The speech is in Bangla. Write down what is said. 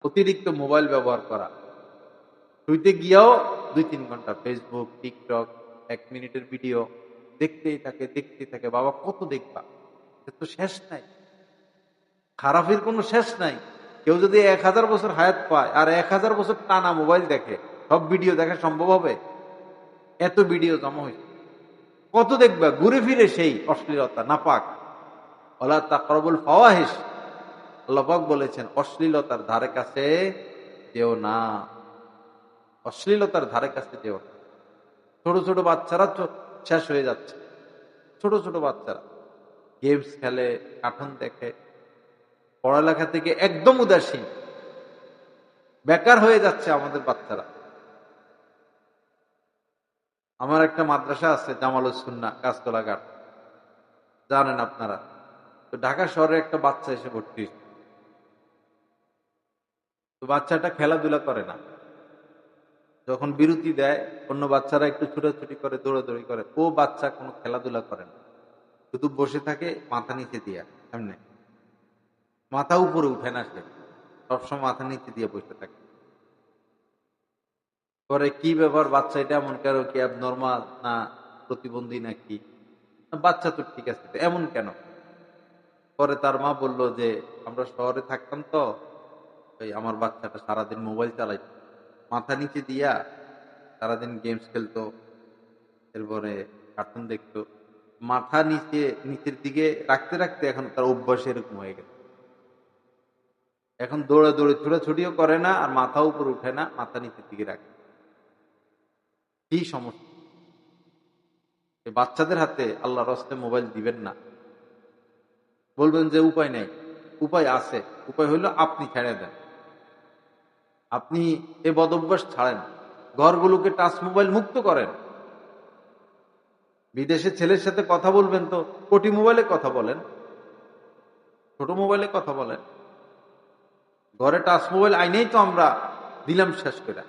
অতিরিক্ত মোবাইল ব্যবহার করা, শুইতে গিয়াও 2-3 ঘন্টা ফেসবুক, টিকটক, 1 মিনিটের ভিডিও দেখতেই থাকে। বাবা কত দেখবা? এর তো শেষ নাই। খারাপের কোনো শেষ নাই। কেউ যদি 1000 বছর হায়াত পায় আর 1000 বছর টানা মোবাইল দেখে, সব ভিডিও দেখা সম্ভব হবে? এত ভিডিও জমা হয়েছে। কত দেখবা? ঘুরে ফিরে সেই অশ্লীলতা, নাপাক। ওয়ালা তাকরাবুল ফাওয়াহিশ, আল্লাহ পাক বলেছেন অশ্লীলতার ধারে কাছে যেও না। অশ্লীলতার ধারে কাছে যেও না। ছোট ছোট বাচ্চারা শেষ হয়ে যাচ্ছে। ছোট ছোট বাচ্চারা গেমস খেলে, কার্টুন দেখে, পড়ালেখা থেকে একদম উদাসীন, বেকার হয়ে যাচ্ছে আমাদের বাচ্চারা। আমার একটা মাদ্রাসা আছে জামালুস সুন্নাহ, গাছতলা ঘাট, জানেন আপনারা। তো ঢাকা শহরে একটা বাচ্চা এসে ভর্তি হয়েছে। তো বাচ্চাটা খেলাধুলা করে না। যখন বিরতি দেয়, অন্য বাচ্চারা একটু ছুটাছুটি করে, দৌড়াদৌড়ি করে, ও বাচ্চা কোনো খেলাধুলা করে না, শুধু বসে থাকে মাথা নিচে দিয়া। এমনি মাথা উপরে উঠে না, সে সবসময় মাথা নিচে দিয়ে বসে থাকে। পরে কি ব্যাপার, বাচ্চা এটা এমন কেন? কি নর্মাল না প্রতিবন্ধী নাকি? বাচ্চা তো ঠিক আছে, তো এমন কেন? পরে তার মা বলল যে আমরা শহরে থাকতাম তো, এই আমার বাচ্চাটা সারাদিন মোবাইল চালাইতো, মাথা নিচে দিয়া সারাদিন গেমস খেলতো, এরপরে কার্টুন দেখতো, মাথা নিচের দিকে রাখতে রাখতে এখন তার অভ্যাস এরকম হয়ে গেছে। এখন দৌড়ে দৌড়ে ছোটাছুটিও করে না, আর মাথা উপর উঠে না, মাথা নিচের দিকে রাখে। কি সমস্যা? এই বাচ্চাদের হাতে আল্লাহর হস্তে মোবাইল দিবেন না। বলবেন যে উপায় নেই। উপায় আছে। উপায় হইল আপনি ছেড়ে দেন। আপনি এই বদভ্যাস ছাড়েন। ঘরগুলোকে টাচ মোবাইল মুক্ত করেন। বিদেশে ছেলের সাথে কথা বলবেন তো কোটি মোবাইলে কথা বলেন, ছোট মোবাইলে কথা বলেন। ঘরে টাচ মোবাইল আইনেই তো আমরা দিলাম শেষ করে।